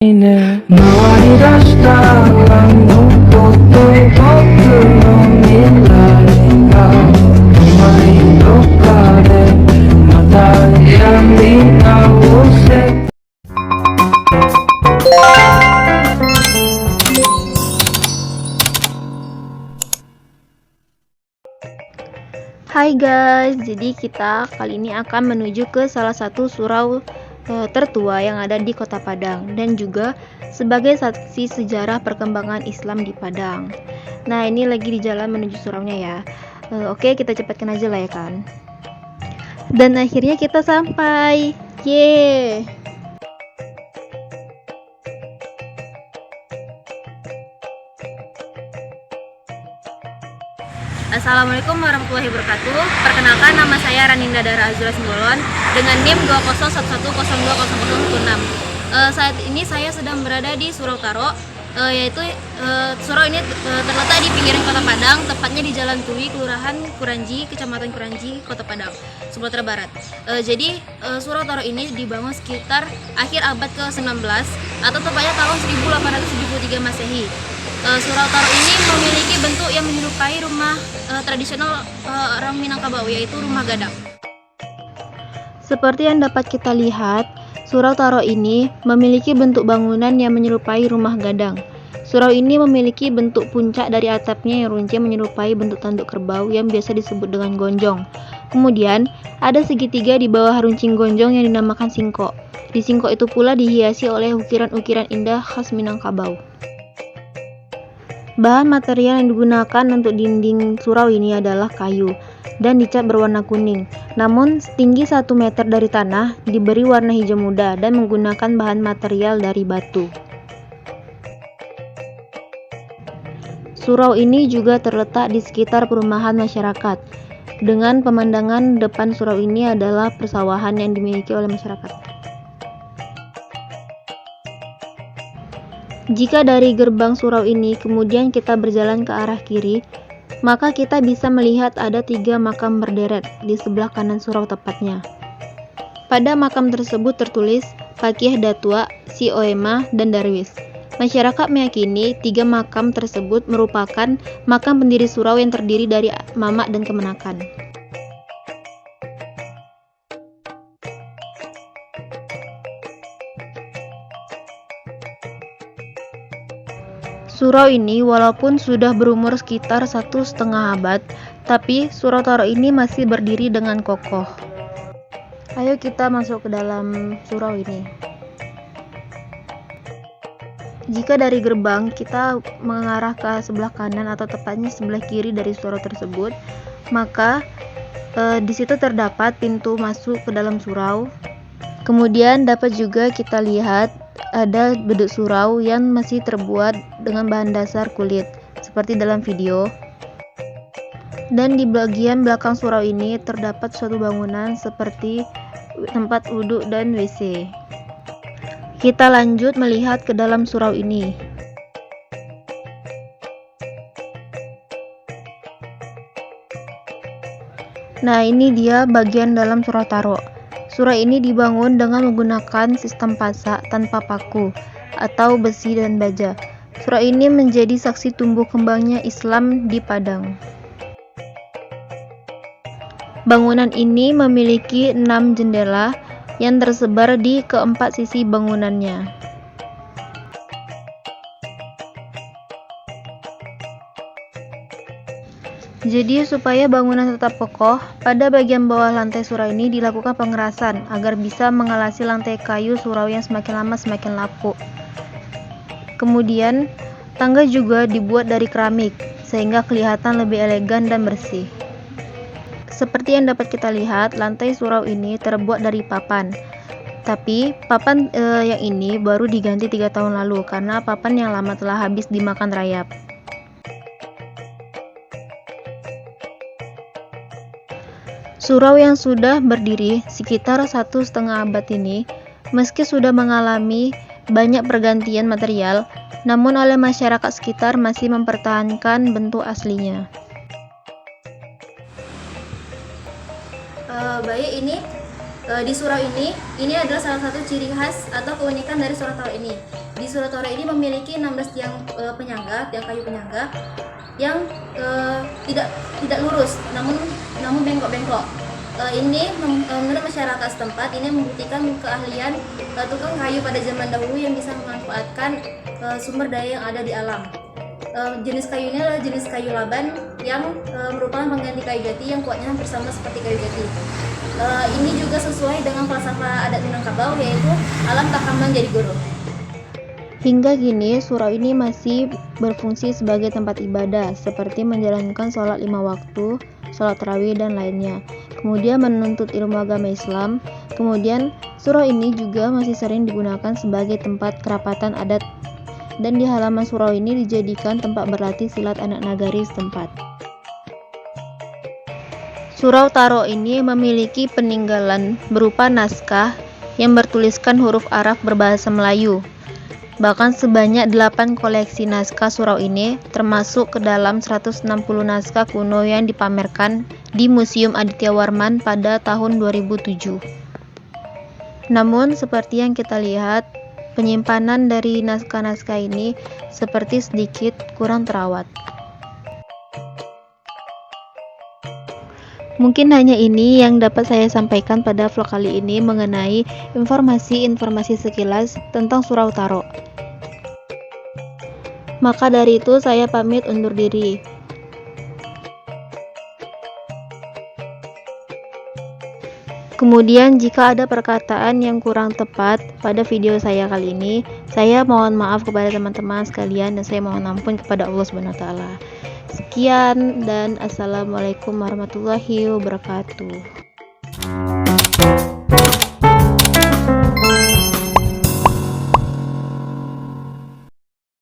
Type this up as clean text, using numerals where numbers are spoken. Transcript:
回り出したあのこと僕の未来が今にどっかでまたやり直せ。 Hai guys, jadi kita kali ini akan menuju ke salah satu surau tertua yang ada di Kota Padang dan juga sebagai saksi sejarah perkembangan Islam di Padang. Nah, ini lagi di jalan menuju suraunya ya. Oke, kita cepatkan aja lah ya kan. Dan akhirnya kita sampai. Yeay. Assalamualaikum warahmatullahi wabarakatuh. Perkenalkan, nama saya Raninda Dara Azura Simbolon dengan NIM 2011020006. Saat ini saya sedang berada di Surau Taro, yaitu surau ini terletak di pinggiran Kota Padang, tepatnya di Jalan Tui, Kelurahan Kuranji, Kecamatan Kuranji, Kota Padang, Sumatera Barat. Jadi Surau Taro ini dibangun sekitar akhir abad ke-19 atau tepatnya tahun 1873 Masehi. Surau Taro ini memiliki bentuk yang menyerupai rumah tradisional orang Minangkabau, yaitu rumah gadang. Seperti yang dapat kita lihat, Surau Taro ini memiliki bentuk bangunan yang menyerupai rumah gadang. Surau ini memiliki bentuk puncak dari atapnya yang runcing menyerupai bentuk tanduk kerbau yang biasa disebut dengan gonjong. Kemudian, ada segitiga di bawah runcing gonjong yang dinamakan singkok. Di singkok itu pula dihiasi oleh ukiran-ukiran indah khas Minangkabau. Bahan material yang digunakan untuk dinding surau ini adalah kayu dan dicat berwarna kuning. Namun setinggi 1 meter dari tanah diberi warna hijau muda dan menggunakan bahan material dari batu. Surau ini juga terletak di sekitar perumahan masyarakat. Dengan pemandangan depan surau ini adalah persawahan yang dimiliki oleh masyarakat. Jika dari gerbang surau ini kemudian kita berjalan ke arah kiri, maka kita bisa melihat ada 3 makam berderet di sebelah kanan surau tepatnya. Pada makam tersebut tertulis Pakih Datua, Si Oema, dan Darwis. Masyarakat meyakini 3 makam tersebut merupakan makam pendiri surau yang terdiri dari mamak dan kemenakan. Surau ini walaupun sudah berumur sekitar 1,5 abad, tapi Surau Taro ini masih berdiri dengan kokoh. Ayo kita masuk ke dalam surau ini. Jika dari gerbang kita mengarah ke sebelah kanan atau tepatnya sebelah kiri dari surau tersebut, maka di situ terdapat pintu masuk ke dalam surau. Kemudian dapat juga kita lihat ada beduk surau yang masih terbuat dengan bahan dasar kulit seperti dalam video. Dan di bagian belakang surau ini terdapat suatu bangunan seperti tempat wudhu dan WC. Kita lanjut melihat ke dalam surau ini. Nah, ini dia bagian dalam Surau Taro. Surau ini dibangun dengan menggunakan sistem pasak tanpa paku atau besi dan baja. Surau ini menjadi saksi tumbuh kembangnya Islam di Padang. Bangunan ini memiliki 6 jendela yang tersebar di keempat sisi bangunannya. Jadi supaya bangunan tetap kokoh, pada bagian bawah lantai surau ini dilakukan pengerasan agar bisa mengalasi lantai kayu surau yang semakin lama semakin lapuk. Kemudian, tangga juga dibuat dari keramik sehingga kelihatan lebih elegan dan bersih. Seperti yang dapat kita lihat, lantai surau ini terbuat dari papan. Tapi papan yang ini baru diganti 3 tahun lalu karena papan yang lama telah habis dimakan rayap. Surau yang sudah berdiri sekitar 1,5 abad ini, meski sudah mengalami banyak pergantian material, namun oleh masyarakat sekitar masih mempertahankan bentuk aslinya. Baik, ini Di surau ini adalah salah satu ciri khas atau keunikan dari surau Taro ini. Di surau Taro ini memiliki 16 tiang penyangga, tiang kayu penyangga yang tidak lurus, namun bengkok-bengkok. Ini menurut masyarakat setempat ini membuktikan keahlian tukang kayu pada zaman dahulu yang bisa memanfaatkan sumber daya yang ada di alam. Jenis kayu ini adalah jenis kayu laban yang merupakan pengganti kayu jati yang kuatnya hampir sama seperti kayu jati. Ini juga sesuai dengan falsafah adat Minangkabau, yaitu alam tak aman jadi guru. Hingga kini, surau ini masih berfungsi sebagai tempat ibadah, seperti menjalankan sholat 5 waktu, sholat tarawih, dan lainnya. Kemudian menuntut ilmu agama Islam. Kemudian, surau ini juga masih sering digunakan sebagai tempat kerapatan adat, dan di halaman surau ini dijadikan tempat berlatih silat anak nagari setempat. Surau Taro ini memiliki peninggalan berupa naskah yang bertuliskan huruf Arab berbahasa Melayu. Bahkan sebanyak 8 koleksi naskah surau ini termasuk ke dalam 160 naskah kuno yang dipamerkan di Museum Aditya Warman pada tahun 2007. Namun seperti yang kita lihat, penyimpanan dari naskah-naskah ini seperti sedikit kurang terawat. Mungkin hanya ini yang dapat saya sampaikan pada vlog kali ini mengenai informasi-informasi sekilas tentang Surau Taro. Maka dari itu saya pamit undur diri. Kemudian jika ada perkataan yang kurang tepat pada video saya kali ini, saya mohon maaf kepada teman-teman sekalian dan saya mohon ampun kepada Allah Subhanahu wa taala. Sekian dan assalamualaikum warahmatullahi wabarakatuh.